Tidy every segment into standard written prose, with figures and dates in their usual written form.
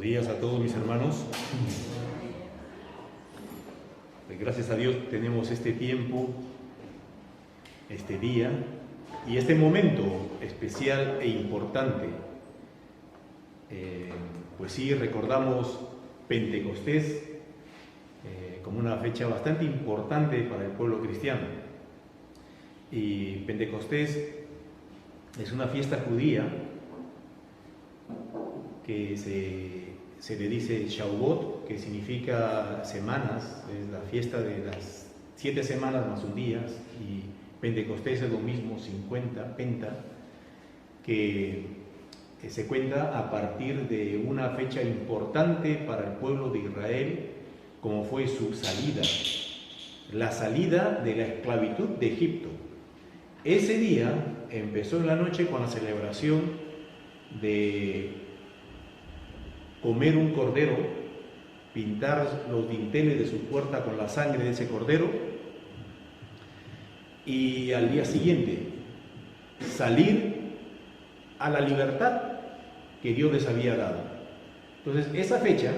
Buenos días a todos mis hermanos. Gracias a Dios tenemos este tiempo, este día y este momento especial e importante. Pues sí, recordamos Pentecostés como una fecha bastante importante para el pueblo cristiano. Y Pentecostés es una fiesta judía que se le dice Shavuot, que significa semanas, es la fiesta de las 7 semanas más un día, y Pentecostés es lo mismo, 50, penta, que se cuenta a partir de una fecha importante para el pueblo de Israel, como fue su salida, la salida de la esclavitud de Egipto. Ese día empezó en la noche con la celebración de comer un cordero, pintar los dinteles de su puerta con la sangre de ese cordero y al día siguiente salir a la libertad que Dios les había dado. Entonces esa fecha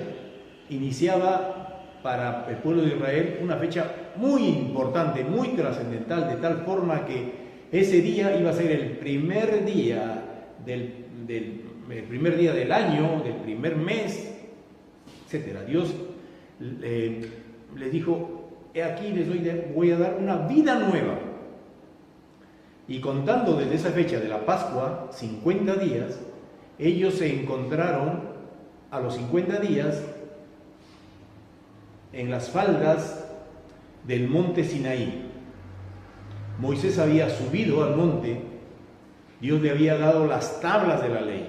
iniciaba para el pueblo de Israel una fecha muy importante, muy trascendental, de tal forma que ese día iba a ser el primer día el primer día del año, del primer mes, etc. Dios les dijo: he aquí voy a dar una vida nueva. Y contando desde esa fecha de la Pascua, 50 días, ellos se encontraron a los 50 días en las faldas del monte Sinaí. Moisés había subido al monte, Dios le había dado las tablas de la ley.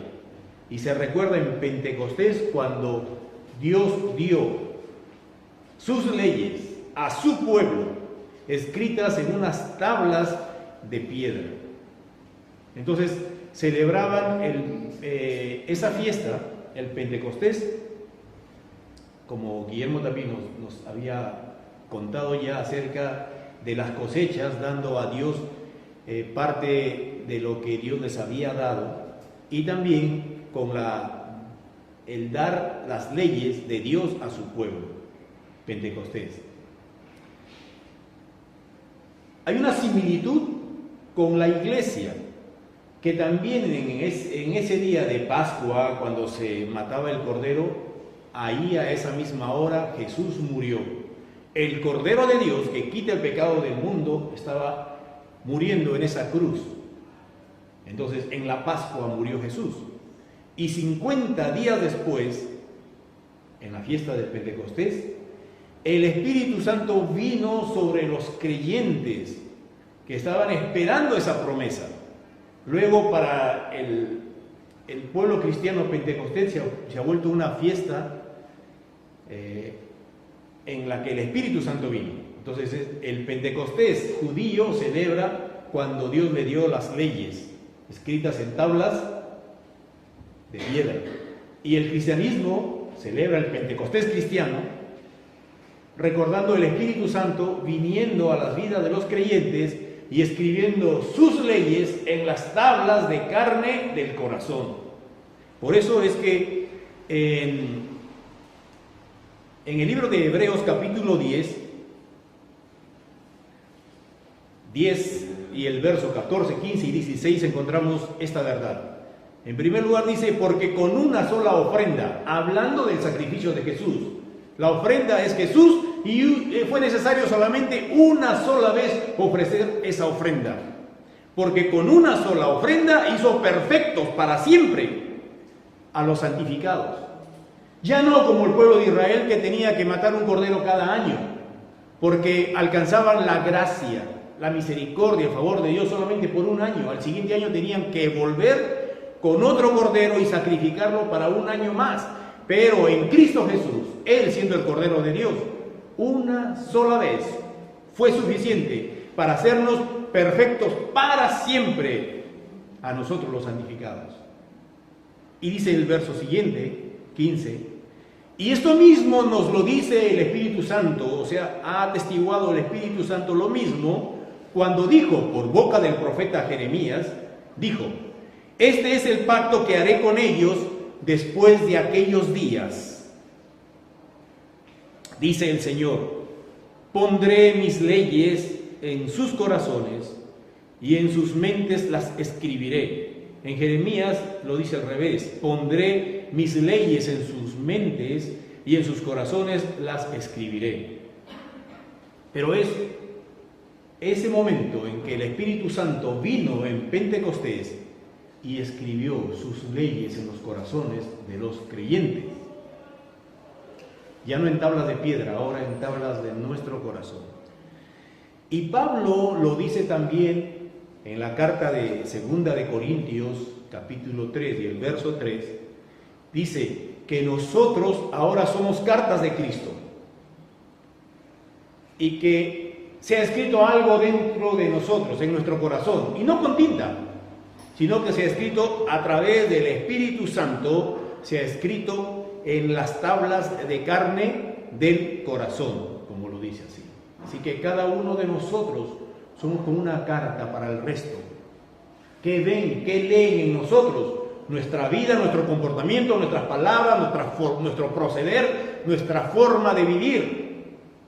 Y se recuerda en Pentecostés cuando Dios dio sus leyes a su pueblo, escritas en unas tablas de piedra. Entonces celebraban esa fiesta, el Pentecostés, como Guillermo también nos había contado ya acerca de las cosechas, dando a Dios parte de lo que Dios les había dado, y también con el dar las leyes de Dios a su pueblo, Pentecostés. Hay una similitud con la iglesia, que también en ese día de Pascua, cuando se mataba el cordero, ahí a esa misma hora Jesús murió. El Cordero de Dios que quita el pecado del mundo estaba muriendo en esa cruz. Entonces en la Pascua murió Jesús. Y 50 días después, en la fiesta del Pentecostés, el Espíritu Santo vino sobre los creyentes que estaban esperando esa promesa. Luego para el pueblo cristiano, Pentecostés se ha vuelto una fiesta en la que el Espíritu Santo vino. Entonces el Pentecostés judío celebra cuando Dios le dio las leyes escritas en tablas de piedra. Y el cristianismo celebra el Pentecostés cristiano, recordando el Espíritu Santo viniendo a las vidas de los creyentes y escribiendo sus leyes en las tablas de carne del corazón. Por eso es que en el libro de Hebreos capítulo 10 y el verso 14, 15 y 16 encontramos esta verdad. En primer lugar dice: porque con una sola ofrenda, hablando del sacrificio de Jesús, la ofrenda es Jesús y fue necesario solamente una sola vez ofrecer esa ofrenda. Porque con una sola ofrenda hizo perfectos para siempre a los santificados. Ya no como el pueblo de Israel, que tenía que matar un cordero cada año, porque alcanzaban la gracia, la misericordia, el favor de Dios solamente por un año. Al siguiente año tenían que volver con otro cordero y sacrificarlo para un año más. Pero en Cristo Jesús, Él siendo el Cordero de Dios, una sola vez fue suficiente para hacernos perfectos para siempre a nosotros los santificados. Y dice el verso siguiente, 15: y esto mismo nos lo dice el Espíritu Santo, o sea, ha atestiguado el Espíritu Santo lo mismo cuando dijo por boca del profeta Jeremías, dijo: este es el pacto que haré con ellos después de aquellos días, dice el Señor, pondré mis leyes en sus corazones y en sus mentes las escribiré. En Jeremías lo dice al revés, pondré mis leyes en sus mentes y en sus corazones las escribiré. Pero es ese momento en que el Espíritu Santo vino en Pentecostés y escribió sus leyes en los corazones de los creyentes. Ya no en tablas de piedra, ahora en tablas de nuestro corazón. Y Pablo lo dice también en la carta de 2 de Corintios, capítulo 3 y el verso 3, dice que nosotros ahora somos cartas de Cristo y que se ha escrito algo dentro de nosotros, en nuestro corazón, y no con tinta, sino que se ha escrito a través del Espíritu Santo, se ha escrito en las tablas de carne del corazón, como lo dice así. Así que cada uno de nosotros somos como una carta para el resto. ¿Qué ven? ¿Qué leen en nosotros? Nuestra vida, nuestro comportamiento, nuestras palabras, nuestro proceder, nuestra forma de vivir.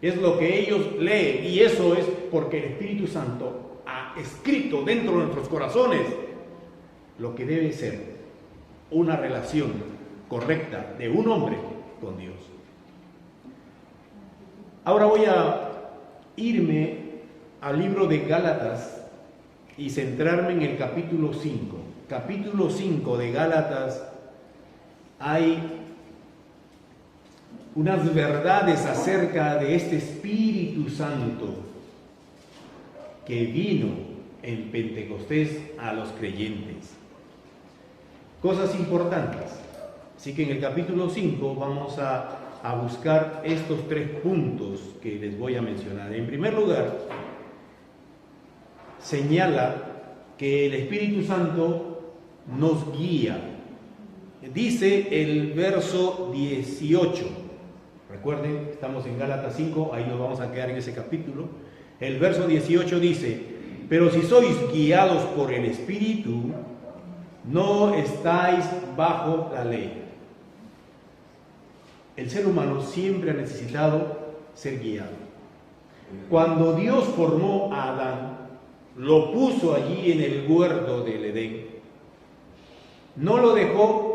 Es lo que ellos leen, y eso es porque el Espíritu Santo ha escrito dentro de nuestros corazones lo que debe ser una relación correcta de un hombre con Dios. Ahora voy a irme al libro de Gálatas y centrarme en el capítulo 5. Capítulo 5 de Gálatas hay unas verdades acerca de este Espíritu Santo que vino en Pentecostés a los creyentes. Cosas importantes. Así que en el capítulo 5 vamos a buscar estos 3 puntos que les voy a mencionar. En primer lugar, señala que el Espíritu Santo nos guía. Dice el verso 18. Recuerden, estamos en Gálatas 5, ahí nos vamos a quedar en ese capítulo. El verso 18 dice, pero si sois guiados por el Espíritu, no estáis bajo la ley. El ser humano siempre ha necesitado ser guiado. Cuando Dios formó a Adán, lo puso allí en el huerto del Edén, no lo dejó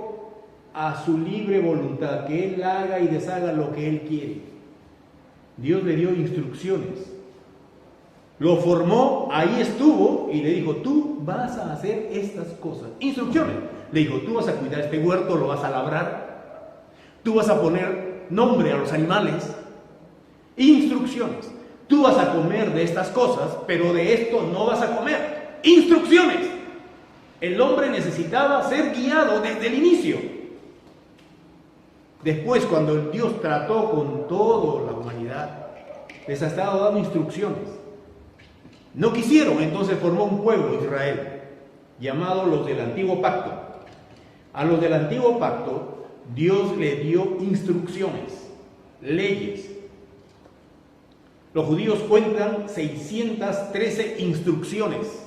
a su libre voluntad, que él haga y deshaga lo que él quiere. Dios le dio instrucciones, lo formó, ahí estuvo y le dijo, tú vas a hacer estas cosas, instrucciones. Le dijo, tú vas a cuidar este huerto, lo vas a labrar, tú vas a poner nombre a los animales, instrucciones. Tú vas a comer de estas cosas, pero de esto no vas a comer, instrucciones. El hombre necesitaba ser guiado desde el inicio. Después, cuando Dios trató con toda la humanidad, les ha estado dando instrucciones. No quisieron, entonces formó un pueblo, Israel, llamado los del Antiguo Pacto. A los del Antiguo Pacto, Dios le dio instrucciones, leyes. Los judíos cuentan 613 instrucciones,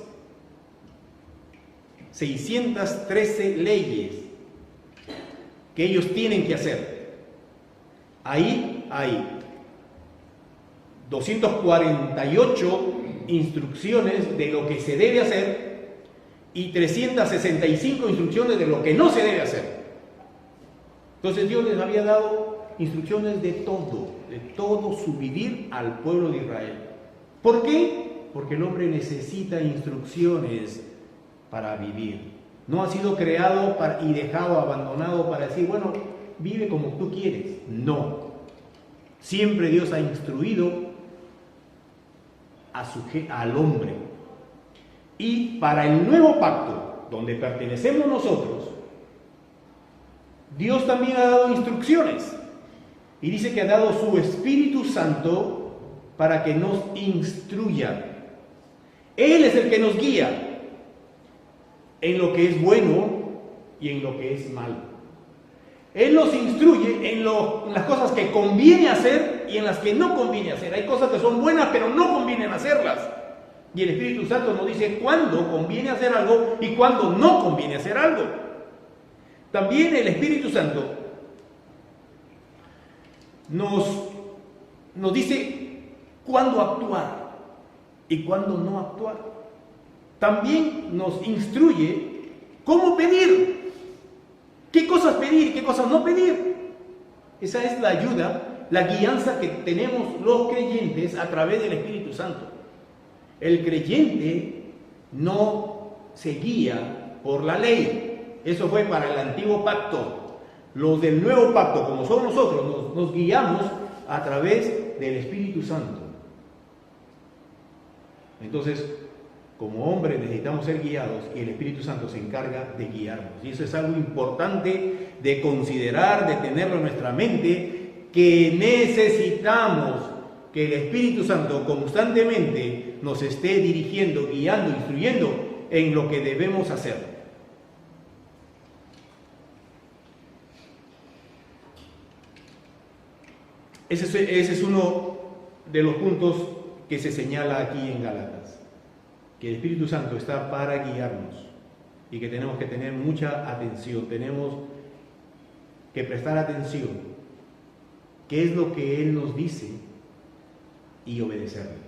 613 leyes que ellos tienen que hacer. Ahí hay 248 instrucciones de lo que se debe hacer y 365 instrucciones de lo que no se debe hacer. Entonces Dios les había dado instrucciones de todo su vivir al pueblo de Israel. ¿Por qué? Porque el hombre necesita instrucciones para vivir. No ha sido creado y dejado abandonado para decir, bueno, vive como tú quieres. No. Siempre Dios ha instruido al hombre. Y para el nuevo pacto, donde pertenecemos nosotros, Dios también ha dado instrucciones. Y dice que ha dado su Espíritu Santo para que nos instruya. Él es el que nos guía en lo que es bueno y en lo que es malo. Él nos instruye en las cosas que conviene hacer y en las que no conviene hacer. Hay cosas que son buenas pero no convienen hacerlas. Y el Espíritu Santo nos dice cuándo conviene hacer algo y cuándo no conviene hacer algo. También el Espíritu Santo nos dice cuándo actuar y cuándo no actuar. También nos instruye cómo pedir, qué cosas pedir y qué cosas no pedir. Esa es la ayuda, la guianza que tenemos los creyentes a través del Espíritu Santo. El creyente no se guía por la ley. Eso fue para el antiguo pacto. Los del nuevo pacto, como somos nosotros, nos guiamos a través del Espíritu Santo. Entonces, como hombres necesitamos ser guiados y el Espíritu Santo se encarga de guiarnos. Y eso es algo importante de considerar, de tenerlo en nuestra mente, que necesitamos que el Espíritu Santo constantemente nos esté dirigiendo, guiando, instruyendo en lo que debemos hacer. Ese es uno de los puntos que se señala aquí en Gálatas, que el Espíritu Santo está para guiarnos y que tenemos que tener mucha atención, tenemos que prestar atención, qué es lo que Él nos dice y obedecerle.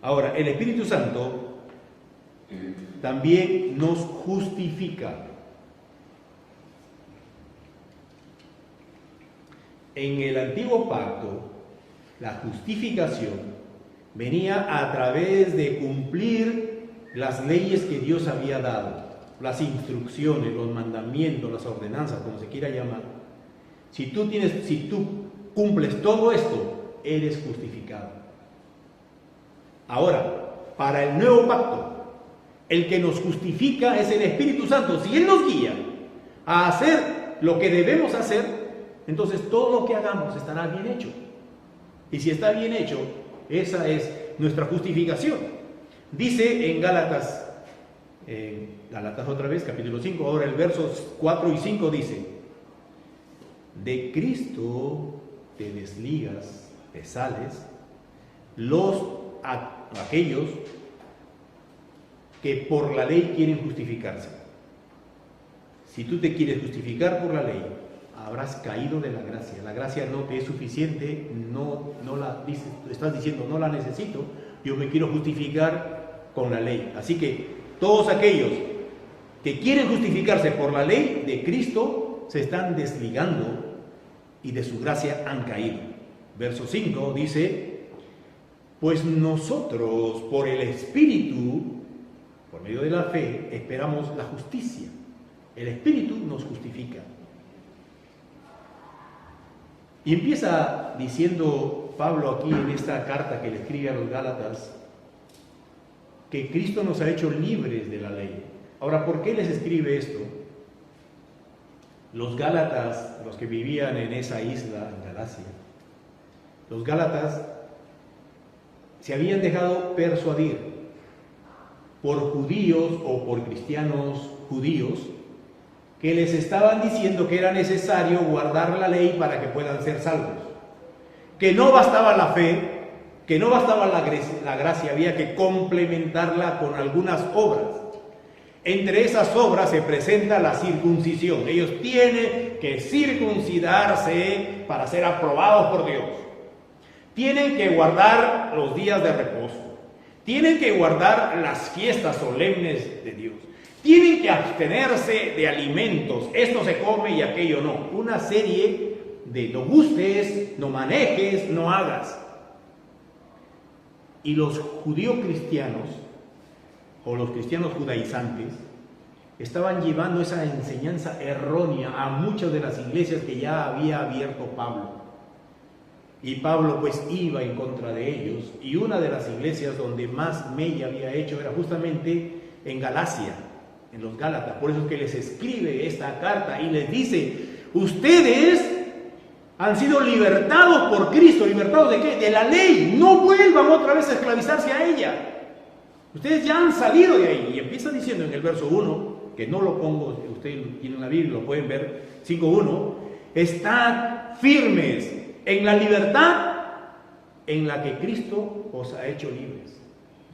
Ahora, el Espíritu Santo también nos justifica. En el antiguo pacto, la justificación venía a través de cumplir las leyes que Dios había dado, las instrucciones, los mandamientos, las ordenanzas, como se quiera llamar. Si tú cumples todo esto, eres justificado. Ahora, para el nuevo pacto, el que nos justifica es el Espíritu Santo. Si Él nos guía a hacer lo que debemos hacer, entonces todo lo que hagamos estará bien hecho. Y si está bien hecho, esa es nuestra justificación. Dice en Gálatas otra vez, capítulo 5, ahora el versos 4 y 5 dice: de Cristo te desligas, te sales, aquellos que por la ley quieren justificarse. Si tú te quieres justificar por la ley, habrás caído de la gracia. La gracia no te es suficiente, no la dices, estás diciendo no la necesito, yo me quiero justificar con la ley. Así que todos aquellos que quieren justificarse por la ley de Cristo se están desligando y de su gracia han caído. Verso 5 dice: pues nosotros por el Espíritu, por medio de la fe, esperamos la justicia. El Espíritu nos justifica. Y empieza diciendo Pablo aquí en esta carta que le escribe a los Gálatas, que Cristo nos ha hecho libres de la ley. Ahora, ¿por qué les escribe esto? Los Gálatas, los que vivían en esa isla, en Galacia, los Gálatas se habían dejado persuadir por judíos o por cristianos judíos que les estaban diciendo que era necesario guardar la ley para que puedan ser salvos, que no bastaba la fe, que no bastaba la gracia, había que complementarla con algunas obras. Entre esas obras se presenta la circuncisión. Ellos tienen que circuncidarse para ser aprobados por Dios. Tienen que guardar los días de reposo. Tienen que guardar las fiestas solemnes de Dios. Tienen que abstenerse de alimentos. Esto se come y aquello no. Una serie de no gustes, no manejes, no hagas. Y los judíos cristianos, o los cristianos judaizantes, estaban llevando esa enseñanza errónea a muchas de las iglesias que ya había abierto Pablo. Y Pablo pues iba en contra de ellos. Y una de las iglesias donde más mella había hecho era justamente en Galacia, en los Gálatas. Por eso es que les escribe esta carta y les dice: ustedes han sido libertados por Cristo. ¿Libertados de qué? De la ley. No vuelvan otra vez a esclavizarse a ella. Ustedes ya han salido de ahí. Y empieza diciendo en el verso 1, que no lo pongo, ustedes tienen la Biblia, lo pueden ver, 5:1, estad firmes en la libertad en la que Cristo os ha hecho libres.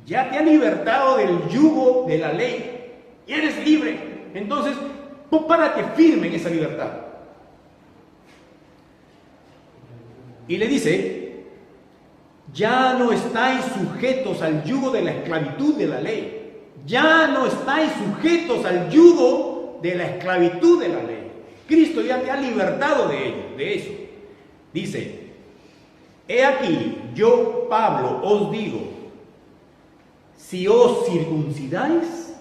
Ya te ha libertado del yugo de la ley y eres libre. Entonces, Párate firme en esa libertad. Y le dice, ya no estáis sujetos al yugo de la esclavitud de la ley. Ya no estáis sujetos al yugo de la esclavitud de la ley. Cristo ya te ha libertado de ello, de eso. Dice, he aquí, yo Pablo os digo, si os circuncidáis,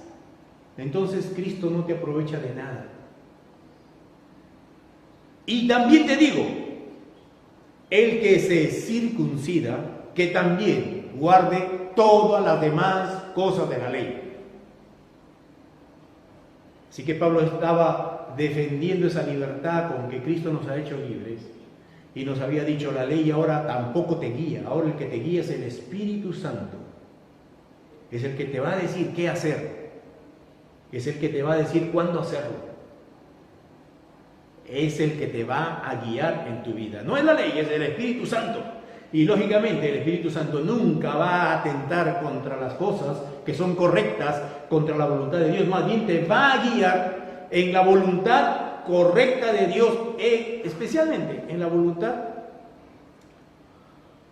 entonces Cristo no te aprovecha de nada. Y también te digo, el que se circuncida, que también guarde todas las demás cosas de la ley. Así que Pablo estaba defendiendo esa libertad con que Cristo nos ha hecho libres y nos había dicho, la ley ahora tampoco te guía, ahora el que te guía es el Espíritu Santo. Es el que te va a decir qué hacer, es el que te va a decir cuándo hacerlo. Es el que te va a guiar en tu vida. No es la ley, es el Espíritu Santo. Y lógicamente el Espíritu Santo nunca va a atentar contra las cosas que son correctas, contra la voluntad de Dios. Más bien te va a guiar en la voluntad correcta de Dios, especialmente en la voluntad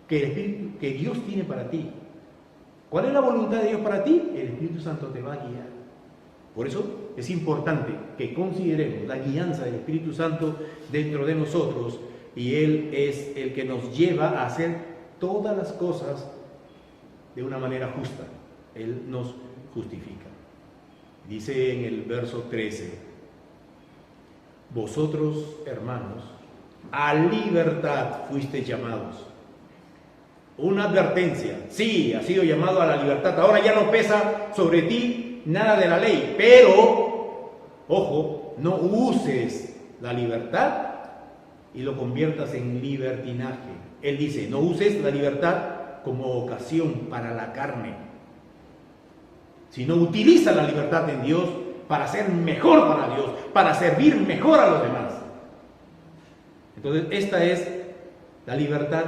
que Dios tiene para ti. ¿Cuál es la voluntad de Dios para ti? El Espíritu Santo te va a guiar. Por eso es importante que consideremos la guianza del Espíritu Santo dentro de nosotros, y Él es el que nos lleva a hacer todas las cosas de una manera justa. Él nos justifica. Dice en el verso 13, vosotros, hermanos, a libertad fuisteis llamados. Una advertencia, sí, has sido llamado a la libertad. Ahora ya no pesa sobre ti nada de la ley, pero, ojo, no uses la libertad y lo conviertas en libertinaje. Él dice, no uses la libertad como ocasión para la carne, sino utiliza la libertad en Dios para ser mejor para Dios, para servir mejor a los demás. Entonces, esta es la libertad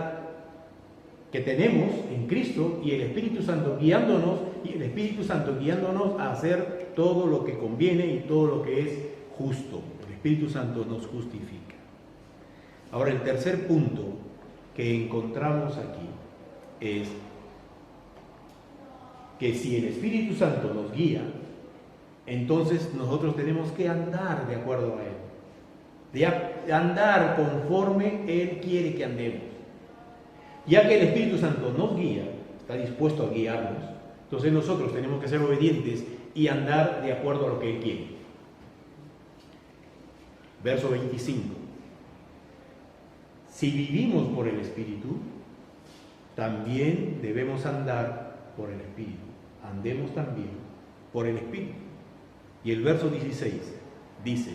que tenemos en Cristo y el Espíritu Santo guiándonos, a hacer todo lo que conviene y todo lo que es justo. El Espíritu Santo nos justifica. Ahora, el tercer punto que encontramos aquí es que si el Espíritu Santo nos guía, entonces nosotros tenemos que andar de acuerdo a Él, de andar conforme Él quiere que andemos. Ya que el Espíritu Santo nos guía, está dispuesto a guiarnos, entonces nosotros tenemos que ser obedientes y andar de acuerdo a lo que Él quiere. Verso 25. Si vivimos por el Espíritu, también debemos andar por el Espíritu. Andemos también por el Espíritu. Y el verso 16 dice,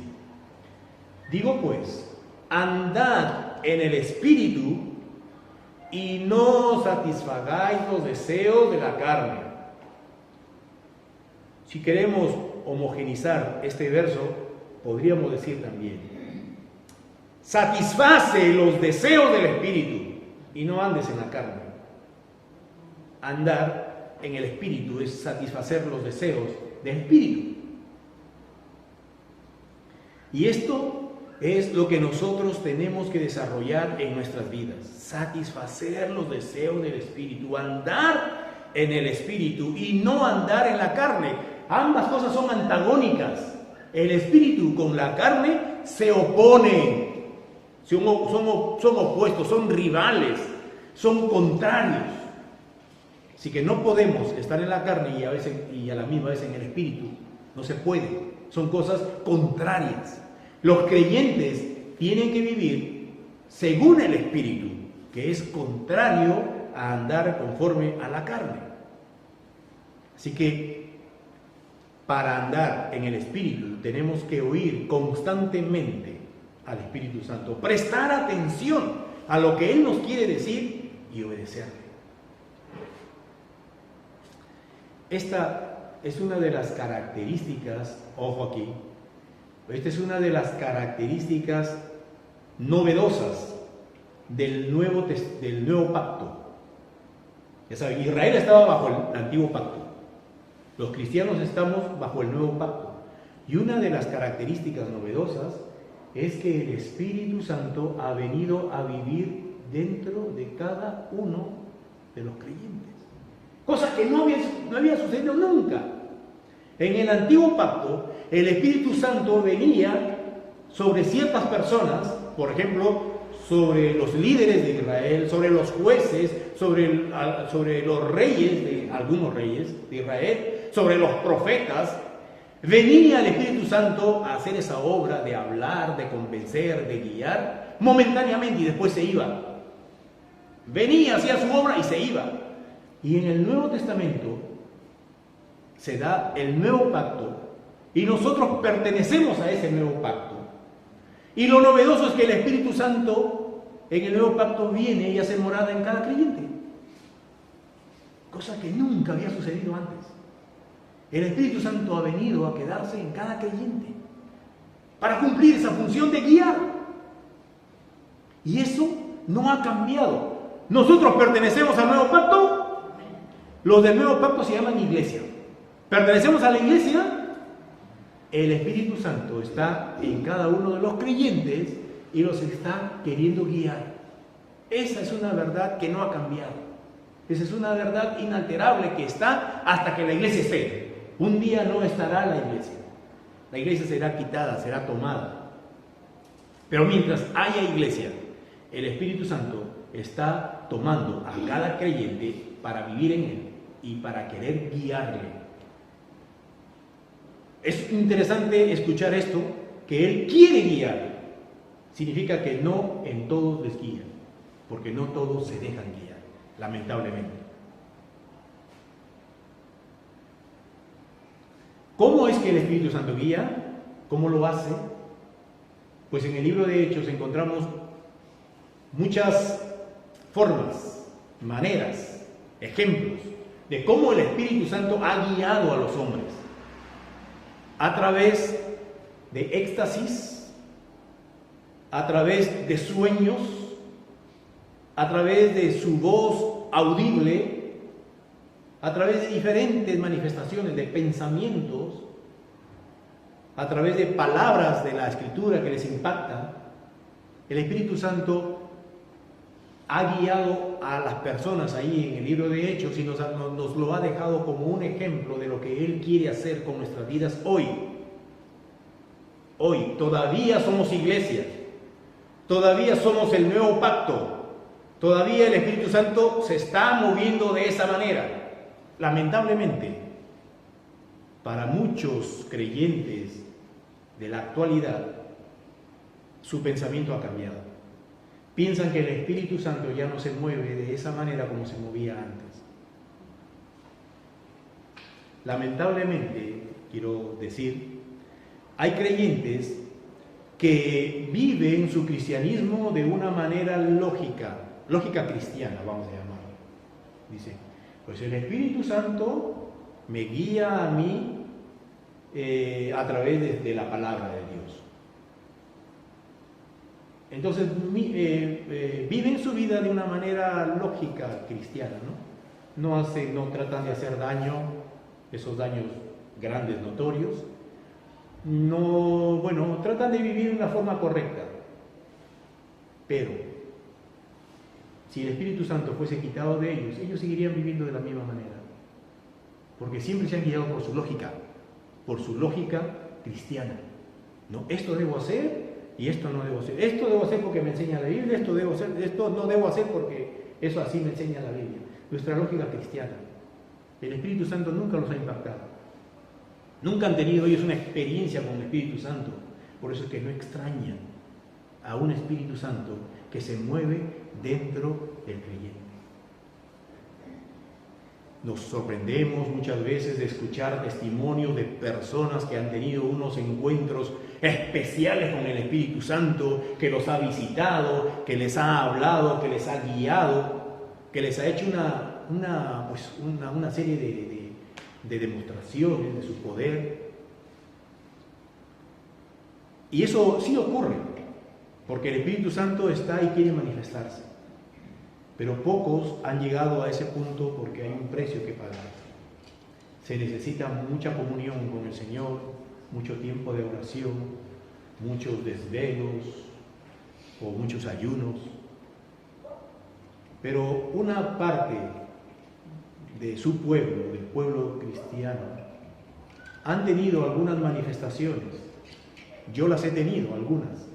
digo pues, andad en el Espíritu y no satisfagáis los deseos de la carne. Si queremos homogeneizar este verso, podríamos decir también, satisface los deseos del Espíritu y no andes en la carne. Andar en el Espíritu es satisfacer los deseos del Espíritu. Y esto es lo que nosotros tenemos que desarrollar en nuestras vidas. Satisfacer los deseos del Espíritu, andar en el Espíritu y no andar en la carne. Ambas cosas son antagónicas. El Espíritu con la carne se oponen. Son opuestos, son rivales, son contrarios. Así que no podemos estar en la carne y a la misma vez en el Espíritu. No se puede. Son cosas contrarias. Los creyentes tienen que vivir según el Espíritu, que es contrario a andar conforme a la carne. Así que para andar en el Espíritu tenemos que oír constantemente al Espíritu Santo, prestar atención a lo que Él nos quiere decir y obedecerle. Esta es una de las características, ojo aquí, esta es una de las características novedosas del nuevo pacto. Ya saben, Israel estaba bajo el antiguo pacto. Los cristianos estamos bajo el nuevo pacto. Y una de las características novedosas es que el Espíritu Santo ha venido a vivir dentro de cada uno de los creyentes. Cosa que no había sucedido nunca. En el antiguo pacto, el Espíritu Santo venía sobre ciertas personas, por ejemplo, sobre los líderes de Israel, sobre los jueces, sobre los reyes, algunos reyes de Israel, sobre los profetas. Venía el Espíritu Santo a hacer esa obra de hablar, de convencer, de guiar, momentáneamente, y después se iba. Venía, hacía su obra y se iba. Y en el Nuevo Testamento se da el nuevo pacto, y nosotros pertenecemos a ese nuevo pacto. Y lo novedoso es que el Espíritu Santo en el nuevo pacto viene y hace morada en cada creyente. Cosa que nunca había sucedido antes. El Espíritu Santo ha venido a quedarse en cada creyente para cumplir esa función de guiar. Y eso no ha cambiado. Nosotros pertenecemos al nuevo pacto. Los del nuevo pacto se llaman iglesia. Pertenecemos a la iglesia. El Espíritu Santo está en cada uno de los creyentes y los está queriendo guiar. Esa es una verdad que no ha cambiado. Esa es una verdad inalterable que está hasta que la iglesia esté. Un día no estará la iglesia. La iglesia será quitada, será tomada. Pero mientras haya iglesia, el Espíritu Santo está tomando a cada creyente para vivir en él y para querer guiarle. Es interesante escuchar esto, que Él quiere guiar. Significa que no en todos les guía, porque no todos se dejan guiar, lamentablemente. ¿Cómo es que el Espíritu Santo guía? ¿Cómo lo hace? Pues en el libro de Hechos encontramos muchas formas, maneras, ejemplos de cómo el Espíritu Santo ha guiado a los hombres. A través de éxtasis, a través de sueños, a través de su voz audible, a través de diferentes manifestaciones de pensamientos, a través de palabras de la Escritura que les impactan. El Espíritu Santo ha guiado a las personas ahí en el libro de Hechos y nos lo ha dejado como un ejemplo de lo que Él quiere hacer con nuestras vidas hoy. Hoy todavía somos iglesia, todavía somos el nuevo pacto, todavía el Espíritu Santo se está moviendo de esa manera. Lamentablemente, para muchos creyentes de la actualidad, su pensamiento ha cambiado. Piensan que el Espíritu Santo ya no se mueve de esa manera como se movía antes. Lamentablemente, quiero decir, hay creyentes que viven su cristianismo de una manera lógica cristiana, vamos a llamarlo. Dice, pues el Espíritu Santo me guía a mí a través de la palabra de Dios. Entonces viven su vida de una manera lógica cristiana, ¿no? No tratan de hacer daño, esos daños grandes, notorios. Tratan de vivir de una forma correcta. Pero si el Espíritu Santo fuese quitado de ellos, ellos seguirían viviendo de la misma manera. Porque siempre se han guiado por su lógica cristiana. No, esto debo hacer y esto no debo hacer. Esto debo hacer porque me enseña la Biblia, esto no debo hacer porque eso así me enseña la Biblia. Nuestra lógica cristiana. El Espíritu Santo nunca los ha impactado. Nunca han tenido ellos una experiencia con el Espíritu Santo. Por eso es que no extrañan a un Espíritu Santo que se mueve dentro del creyente. Nos sorprendemos muchas veces de escuchar testimonios de personas que han tenido unos encuentros especiales con el Espíritu Santo, que los ha visitado, que les ha hablado, que les ha guiado, que les ha hecho una serie de demostraciones de su poder. Y eso sí ocurre, porque el Espíritu Santo está y quiere manifestarse. Pero pocos han llegado a ese punto porque hay un precio que pagar. Se necesita mucha comunión con el Señor, mucho tiempo de oración, muchos desvelos o muchos ayunos. Pero una parte de su pueblo, del pueblo cristiano, han tenido algunas manifestaciones. Yo las he tenido, algunas.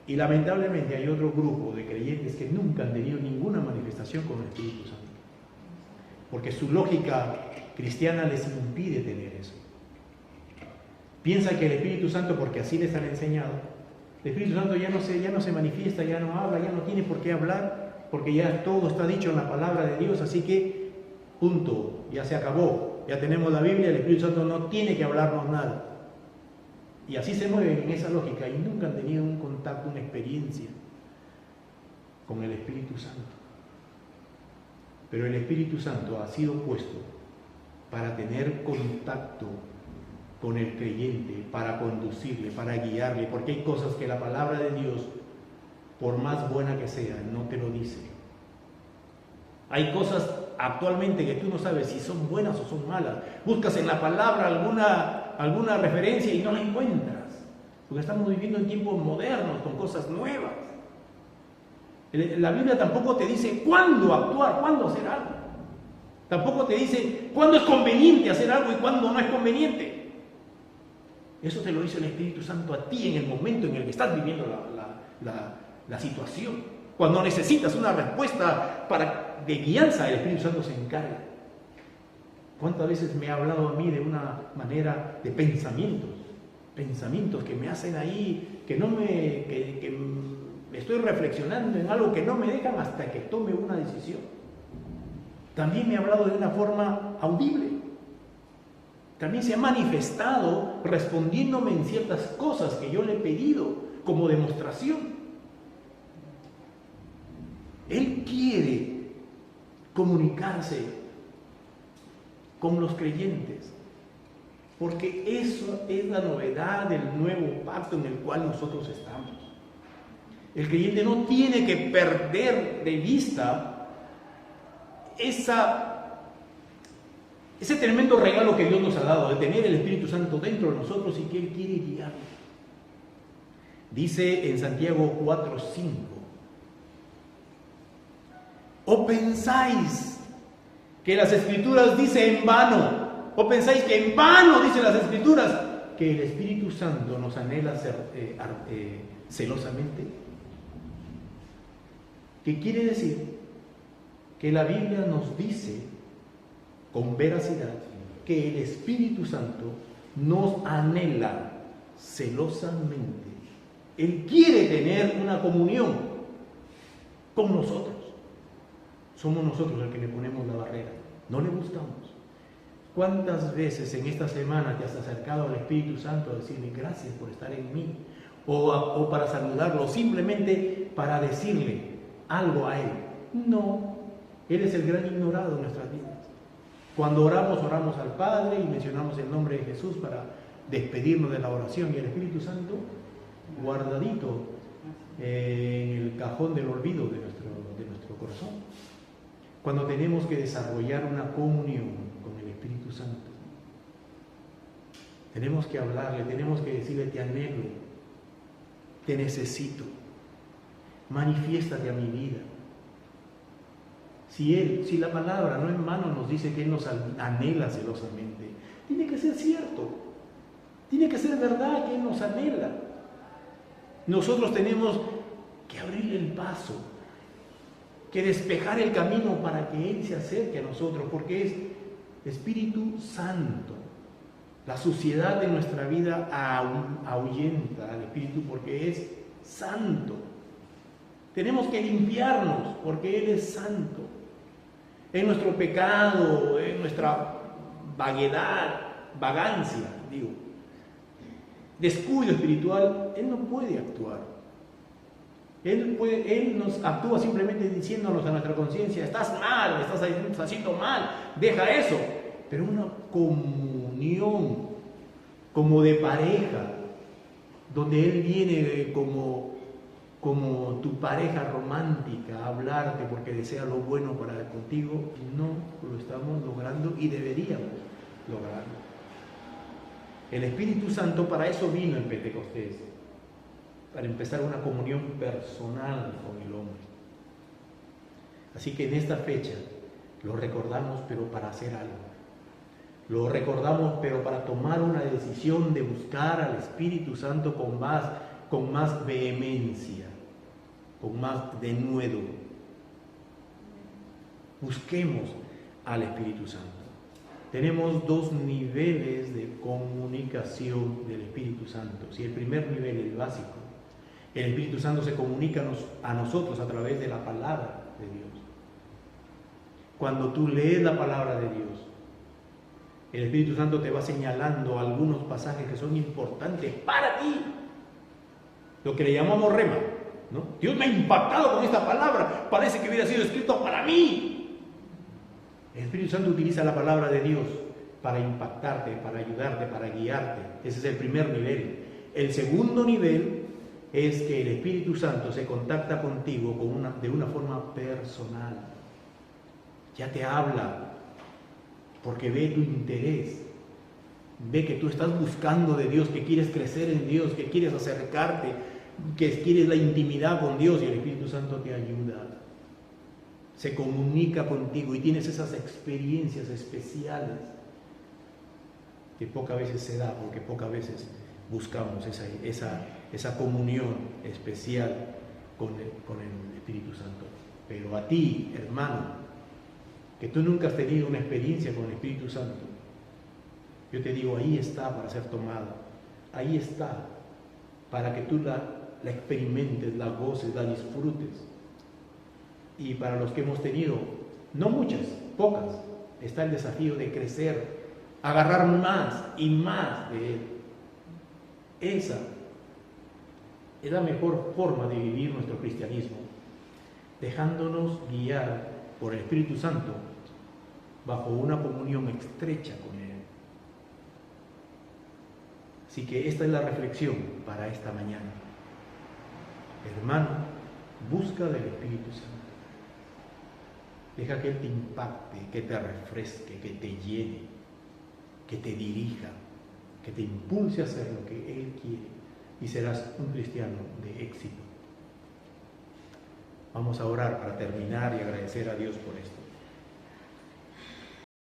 Y lamentablemente hay otro grupo de creyentes que nunca han tenido ninguna manifestación con el Espíritu Santo. Porque su lógica cristiana les impide tener eso. Piensa que el Espíritu Santo, porque así les han enseñado, el Espíritu Santo ya no se manifiesta, ya no habla, ya no tiene por qué hablar, porque ya todo está dicho en la palabra de Dios, así que punto, ya se acabó, ya tenemos la Biblia, el Espíritu Santo no tiene que hablarnos nada. Y así se mueven en esa lógica y nunca han tenido un contacto, una experiencia con el Espíritu Santo. Pero el Espíritu Santo ha sido puesto para tener contacto con el creyente, para conducirle, para guiarle, porque hay cosas que la palabra de Dios, por más buena que sea, no te lo dice. Hay cosas actualmente que tú no sabes si son buenas o son malas. Buscas en la palabra alguna referencia y no la encuentras, porque estamos viviendo en tiempos modernos, con cosas nuevas. La Biblia tampoco te dice cuándo actuar, cuándo hacer algo. Tampoco te dice cuándo es conveniente hacer algo y cuándo no es conveniente. Eso te lo dice el Espíritu Santo a ti en el momento en el que estás viviendo la situación. Cuando necesitas una respuesta de guianza, el Espíritu Santo se encarga. ¿Cuántas veces me ha hablado a mí de una manera de pensamientos que me hacen ahí, que estoy reflexionando en algo que no me dejan hasta que tome una decisión? También me ha hablado de una forma audible. También se ha manifestado respondiéndome en ciertas cosas que yo le he pedido como demostración. Él quiere comunicarse con los creyentes, porque eso es la novedad del nuevo pacto en el cual nosotros estamos. El creyente no tiene que perder de vista ese tremendo regalo que Dios nos ha dado, de tener el Espíritu Santo dentro de nosotros y que Él quiere guiarnos. Dice en Santiago 4:5: ¿o pensáis que las Escrituras dicen en vano? ¿O pensáis que en vano dicen las Escrituras que el Espíritu Santo nos anhela celosamente? ¿Qué quiere decir? Que la Biblia nos dice con veracidad que el Espíritu Santo nos anhela celosamente. Él quiere tener una comunión con nosotros. Somos nosotros los que le ponemos la barrera, no le buscamos. ¿Cuántas veces en esta semana te has acercado al Espíritu Santo a decirle gracias por estar en mí? O para saludarlo, simplemente para decirle algo a Él. No, Él es el gran ignorado de nuestras vidas. Cuando oramos al Padre y mencionamos el nombre de Jesús para despedirnos de la oración, y el Espíritu Santo guardadito en el cajón del olvido de nuestro corazón. Cuando tenemos que desarrollar una comunión con el Espíritu Santo, tenemos que hablarle, tenemos que decirle: te anhelo, te necesito, manifiéstate a mi vida. Si la palabra no en vano nos dice que Él nos anhela celosamente, tiene que ser cierto, tiene que ser verdad que Él nos anhela. Nosotros tenemos que abrirle el paso, que despejar el camino para que Él se acerque a nosotros, porque es Espíritu Santo. La suciedad de nuestra vida ahuyenta al Espíritu porque es santo. Tenemos que limpiarnos porque Él es santo. En nuestro pecado, en nuestra vagancia, descuido espiritual, Él no puede actuar. Él nos actúa simplemente diciéndonos a nuestra conciencia: estás mal, estás haciendo mal, deja eso. Pero una comunión como de pareja, donde Él viene como tu pareja romántica a hablarte porque desea lo bueno para contigo, no lo estamos logrando y deberíamos lograrlo. El Espíritu Santo para eso vino en Pentecostés, para empezar una comunión personal con el hombre. Así que en esta fecha lo recordamos, pero para hacer algo. Lo recordamos, pero para tomar una decisión de buscar al Espíritu Santo con más vehemencia, con más denuedo. Busquemos al Espíritu Santo. Tenemos dos niveles de comunicación del Espíritu Santo. Si el primer nivel, el básico, el Espíritu Santo se comunica a nosotros a través de la palabra de Dios. Cuando tú lees la palabra de Dios, el Espíritu Santo te va señalando algunos pasajes que son importantes para ti. Lo que le llamamos rema, ¿no? Dios me ha impactado con esta palabra. Parece que hubiera sido escrito para mí. El Espíritu Santo utiliza la palabra de Dios para impactarte, para ayudarte, para guiarte. Ese es el primer nivel. El segundo nivel es que el Espíritu Santo se contacta contigo de una forma personal. Ya te habla porque ve tu interés. Ve que tú estás buscando de Dios, que quieres crecer en Dios, que quieres acercarte, que quieres la intimidad con Dios, y el Espíritu Santo te ayuda. Se comunica contigo y tienes esas experiencias especiales que pocas veces se da, porque pocas veces buscamos esa comunión especial con el Espíritu Santo. Pero a ti, hermano, que tú nunca has tenido una experiencia con el Espíritu Santo, yo te digo, ahí está para ser tomada, ahí está para que tú la experimentes, la goces, la disfrutes. Y para los que hemos tenido, no muchas, pocas, está el desafío de crecer, agarrar más y más de Él. Esa es la mejor forma de vivir nuestro cristianismo, dejándonos guiar por el Espíritu Santo bajo una comunión estrecha con Él. Así que esta es la reflexión para esta mañana. Hermano, busca del Espíritu Santo. Deja que Él te impacte, que te refresque, que te llene, que te dirija, que te impulse a hacer lo que Él quiere, y serás un cristiano de éxito. Vamos a orar para terminar y agradecer a Dios por esto.